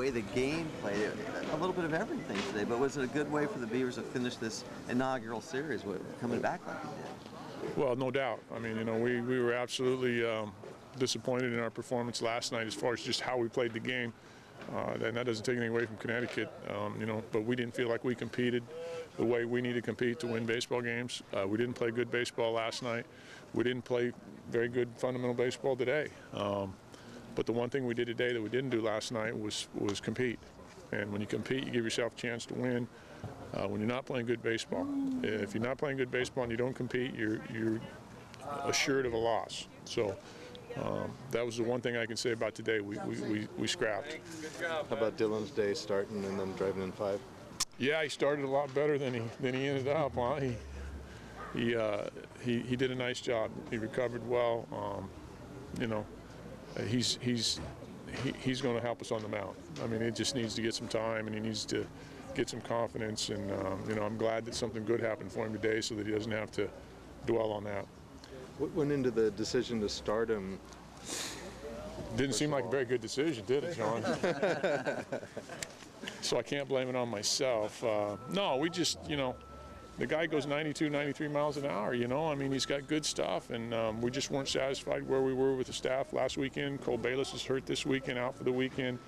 way the game played, a little bit of everything today. But was it a good way for the Beavers to finish this inaugural series, coming back like they did? Well, no doubt. I mean, you know, we were absolutely disappointed in our performance last night as far as just how we played the game. And that doesn't take anything away from Connecticut, you know, but we didn't feel like we competed the way we need to compete to win baseball games. We didn't play good baseball last night. We didn't play very good fundamental baseball today. But the one thing we did today that we didn't do last night was compete. And when you compete, you give yourself a chance to win. When you're not playing good baseball, if you're not playing good baseball and you don't compete, you're assured of a loss. So that was the one thing I can say about today. We scrapped. How about Dillon's day starting and then driving in 5? Yeah, he started a lot better than he ended up. Huh? He did a nice job. He recovered well. You know, he's going to help us on the mound. I mean, it just needs to get some time, and he needs to get some confidence. And you know, I'm glad that something good happened for him today, so that he doesn't have to dwell on that. What went into the decision to start him? Didn't seem like a very good decision, did it, John? So I can't blame it on myself. No, we just, you know, the guy goes 92, 93 miles an hour, you know. I mean, he's got good stuff, and we just weren't satisfied where we were with the staff last weekend. Cole Bayless is hurt this weekend, out for the weekend.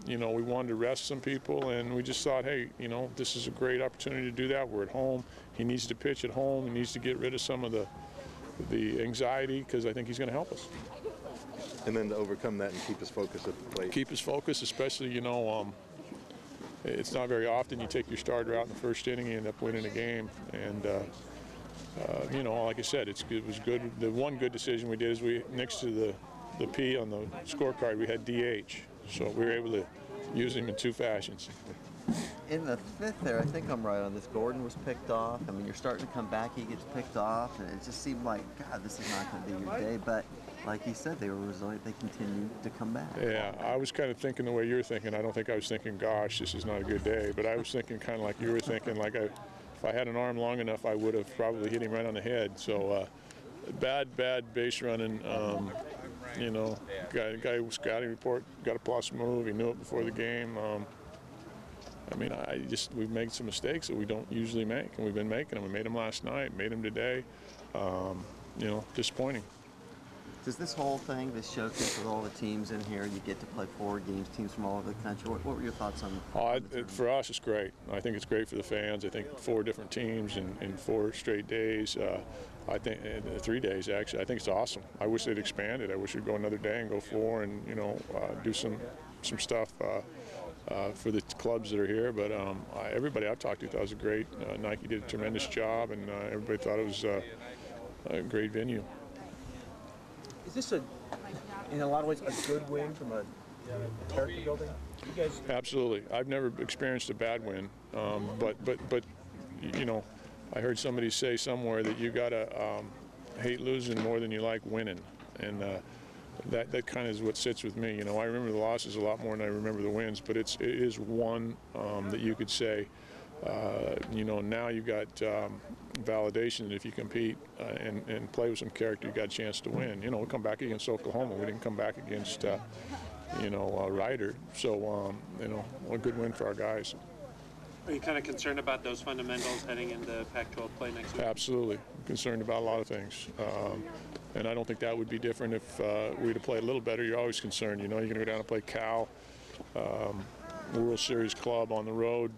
You know, we wanted to rest some people, and we just thought, hey, you know, this is a great opportunity to do that. We're at home. He needs to pitch at home. He needs to get rid of some of the anxiety, because I think he's going to help us. And then to overcome that and keep his focus at the plate. Keep his focus, especially, you know, it's not very often you take your starter out in the first inning and you end up winning a game. And, you know, like I said, it was good. The one good decision we did is next to the P on the scorecard, we had DH. So we were able to use him in 2 fashions. In the 5th there, I think I'm right on this, Gordon was picked off. I mean, you're starting to come back, he gets picked off, and it just seemed like, God, this is not going to be your day. But like you said, they were resilient, they continued to come back. Yeah, I was kind of thinking the way you're thinking. I don't think I was thinking, gosh, this is not a good day. But I was thinking kind of like you were thinking, like if I had an arm long enough, I would have probably hit him right on the head. So bad base running. You know, guy was scouting report, got a plus move, he knew it before the game. I mean, we've made some mistakes that we don't usually make, and we've been making them. We made them last night, made them today. You know, disappointing. Does this whole thing, this showcase with all the teams in here, you get to play 4 games, teams from all over the country. What were your thoughts on for us, it's great. I think it's great for the fans. I think 4 different teams in 4 straight days. I think 3 days, actually. I think it's awesome. I wish they'd expand it. I wish we'd go another day and go 4 and, you know, do some stuff for the clubs that are here. But everybody I've talked to thought it was great. Nike did a tremendous job, and everybody thought it was a great venue. Is this in a lot of ways, a good win from a character building? You guys? Absolutely. I've never experienced a bad win, but you know, I heard somebody say somewhere that you gotta hate losing more than you like winning, and that kind of is what sits with me. You know, I remember the losses a lot more than I remember the wins, but it is one that you could say, you know, now you got validation that if you compete and play with some character, you got a chance to win. You know, we come back against Oklahoma. We didn't come back against, you know, Ryder. So, you know, a good win for our guys. Are you kind of concerned about those fundamentals heading into Pac-12 play next week? Absolutely. I'm concerned about a lot of things. And I don't think that would be different if we were to play a little better. You're always concerned. You know, you're going to go down and play Cal, World Series club on the road.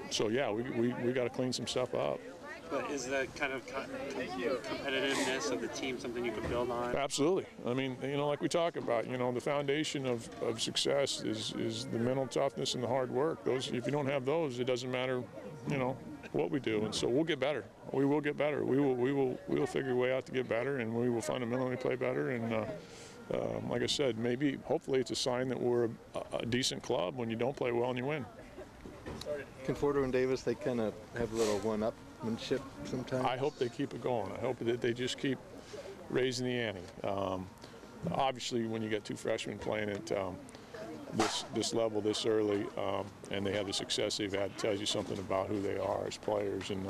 So yeah, we got to clean some stuff up. But is the kind of competitiveness of the team something you can build on? Absolutely. I mean, you know, like we talk about, you know, the foundation of success is the mental toughness and the hard work. Those, if you don't have those, it doesn't matter, you know, what we do. And so we'll get better. We will get better. We will figure a way out to get better, and we will fundamentally play better. And like I said, maybe, hopefully, it's a sign that we're a decent club when you don't play well and you win. Conforto and Davis, they kind of have a little one-upmanship sometimes. I hope they keep it going. I hope that they just keep raising the ante. Obviously, when you get 2 freshmen playing at this level this early, and they have the success they've had, tells you something about who they are as players. And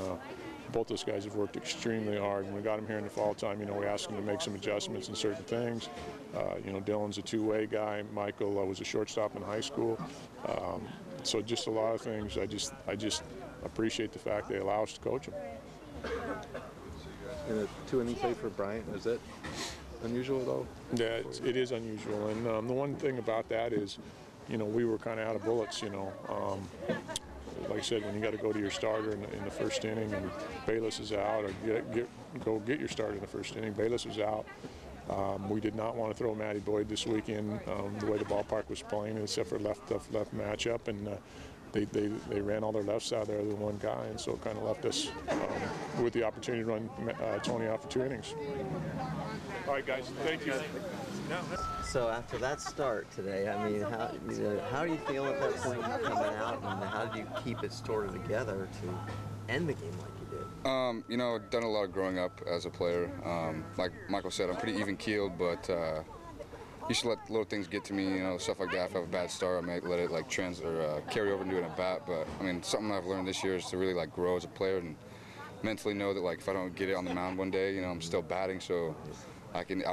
both those guys have worked extremely hard. When we got them here in the fall time, you know, we asked them to make some adjustments in certain things. You know, Dillon's a two-way guy. Michael was a shortstop in high school. So just a lot of things. I just appreciate the fact they allow us to coach them. And a 2-inning play for Bryant, is that unusual at all? Yeah, it is unusual. And the one thing about that is, you know, we were kind of out of bullets, you know. Like I said, when you got to go to your starter in the first inning and Bayless is out, or go get your starter in the first inning, Bayless was out. We did not want to throw Matty Boyd this weekend the way the ballpark was playing, except for left matchup, and they ran all their lefts out there other than one guy, and so it kind of left us with the opportunity to run Tony out for 2 innings. All right, guys, thank you. So after that start today, I mean, how do you feel at that point coming out, and how did you keep it sort of together to end the game like you did? You know, I've done a lot of growing up as a player. Like Michael said, I'm pretty even-keeled, but you should let little things get to me, you know, stuff like that. If I have a bad start, I may let it like carry over into an at-bat. But I mean, something I've learned this year is to really like grow as a player and mentally know that like if I don't get it on the mound one day, you know, I'm still batting, so I can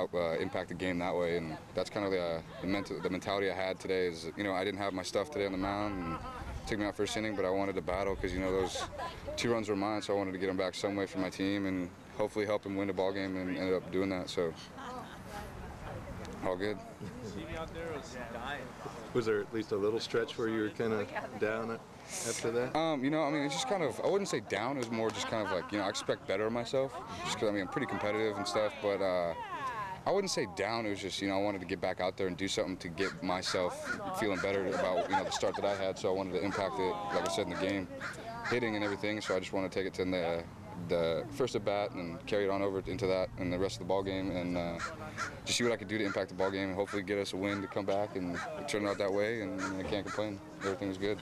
impact the game that way. And that's kind of the mentality I had today. Is, you know, I didn't have my stuff today on the mound, and took me out first inning, but I wanted to battle because, you know, those 2 runs were mine, so I wanted to get them back some way for my team and hopefully help them win the ball game, and ended up doing that. So all good. Was there at least a little stretch where you were kind of down after that? You know, I mean, it's just kind of, I wouldn't say down, it was more just kind of like, you know, I expect better of myself, just because, I mean, I'm pretty competitive and stuff, but I wouldn't say down, it was just, you know, I wanted to get back out there and do something to get myself feeling better about, you know, the start that I had, so I wanted to impact it, like I said, in the game, hitting and everything, so I just want to take it to the first at bat and carry it on over into that and the rest of the ball game, and just see what I could do to impact the ball game and hopefully get us a win to come back, and it turned out that way, and I can't complain. Everything was good.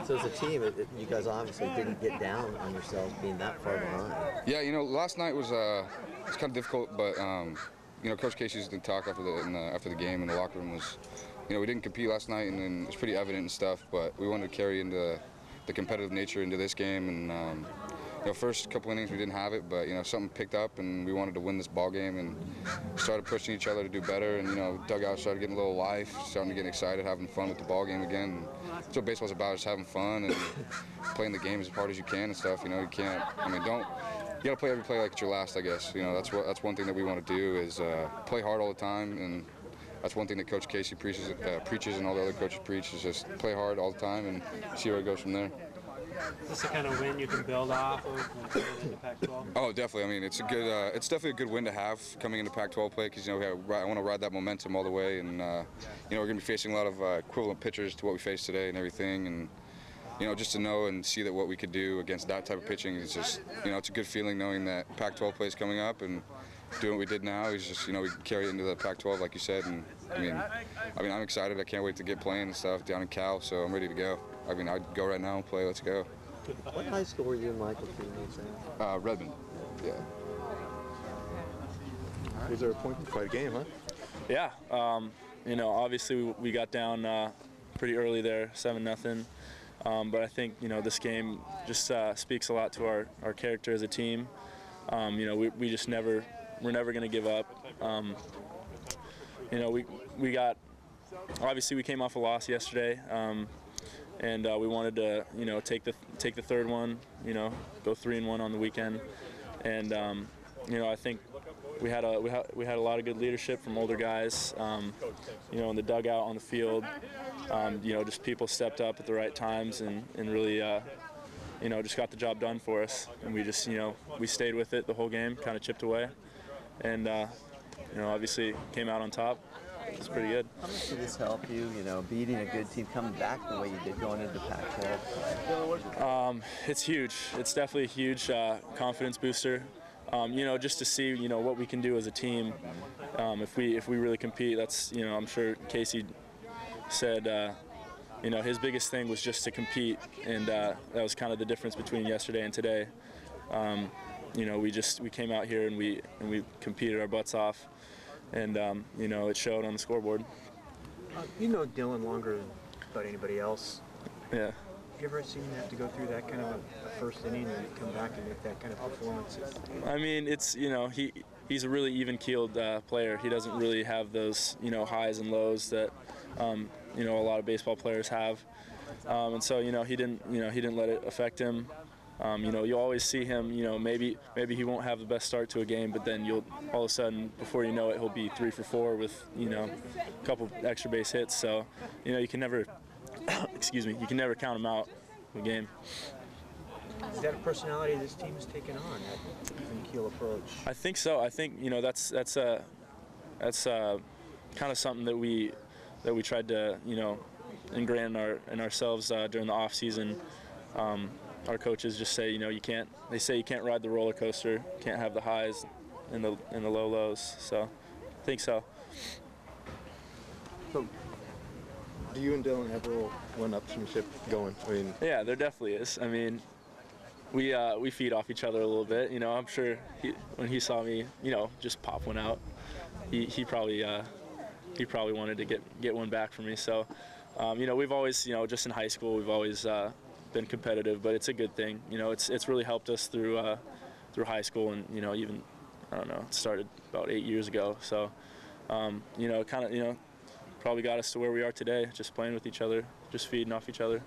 So as a team, you guys obviously didn't get down on yourselves being that far behind. Yeah, you know, last night was kind of difficult, but you know, Coach Casey's talk after the game in the locker room was, you know, we didn't compete last night, and it's pretty evident and stuff, but we wanted to carry into the competitive nature into this game, and you know, first couple innings we didn't have it, but, you know, something picked up and we wanted to win this ball game and started pushing each other to do better, and, you know, dugout started getting a little life, starting to get excited, having fun with the ball game again. That's what baseball's about, just having fun and playing the game as hard as you can and stuff. You know, you can't, I mean, you gotta play every play like it's your last, I guess. You know, that's one thing that we want to do is play hard all the time, and that's one thing that Coach Casey preaches and all the other coaches preach, is just play hard all the time and see where it goes from there. Is this the kind of win you can build off of when you into Pac-12? Oh, definitely. I mean, it's definitely a good win to have coming into Pac-12 play, because, you know, I want to ride that momentum all the way, and you know, we're going to be facing a lot of equivalent pitchers to what we faced today and everything, and, you know, just to know and see that what we could do against that type of pitching is just, you know, it's a good feeling knowing that Pac-12 play is coming up, and doing what we did now is just, you know, we can carry it into the Pac-12 like you said, and I mean, I'm excited. I can't wait to get playing and stuff down in Cal, so I'm ready to go. I mean, I'd go right now and play. Let's go. What high school were you and Michael teammates at? Redmond. Yeah. Was there a point-and-fight game, huh? Yeah. You know, obviously we got down pretty early there, 7-0. But I think, you know, this game just speaks a lot to our character as a team. You know, we're never going to give up. You know, obviously we came off a loss yesterday. And we wanted to, you know, take the third one, you know, go 3-1 on the weekend, and you know, I think we had a lot of good leadership from older guys, you know, in the dugout, on the field, you know, just people stepped up at the right times and really, you know, just got the job done for us, and we just, you know, we stayed with it the whole game, kind of chipped away, and you know, obviously came out on top. It's pretty good. How much did this help you, you know, beating a good team, coming back the way you did going into Pac-12? It's huge. It's definitely a huge confidence booster. You know, just to see, you know, what we can do as a team. If we really compete, that's, you know, I'm sure Casey said, you know, his biggest thing was just to compete, and that was kind of the difference between yesterday and today. You know, we came out here and we competed our butts off. And, you know, it showed on the scoreboard. You know Dillon longer than about anybody else. Yeah. you ever seen him have to go through that kind of a first inning and come back and make that kind of performance? I mean, it's, he's a really even-keeled player. He doesn't really have those, highs and lows that, a lot of baseball players have. And so, he didn't let it affect him. You always see him, maybe he won't have the best start to a game, but then you'll all of a sudden, before you know it, he'll be 3 for 4 with, a couple extra base hits. So, you can never, excuse me, you can never count him out in a game. Is that a personality this team has taken on, that even-keel approach? I think so. I think, that's kind of something that we tried to, ingrain in ourselves during the off season. Our coaches just say, they say you can't ride the roller coaster, can't have the highs and the low lows. So, I think so. So, do you and Dillon have a little one-upsmanship going? I mean, yeah, there definitely is. I mean, we feed off each other a little bit. I'm sure when he saw me, just pop one out, he probably wanted to get one back for me. So, we've always, just in high school, we've always been competitive, but it's a good thing. It's really helped us through high school, and even, I don't know, it started about 8 years ago. So, kind of, probably got us to where we are today, just playing with each other, just feeding off each other.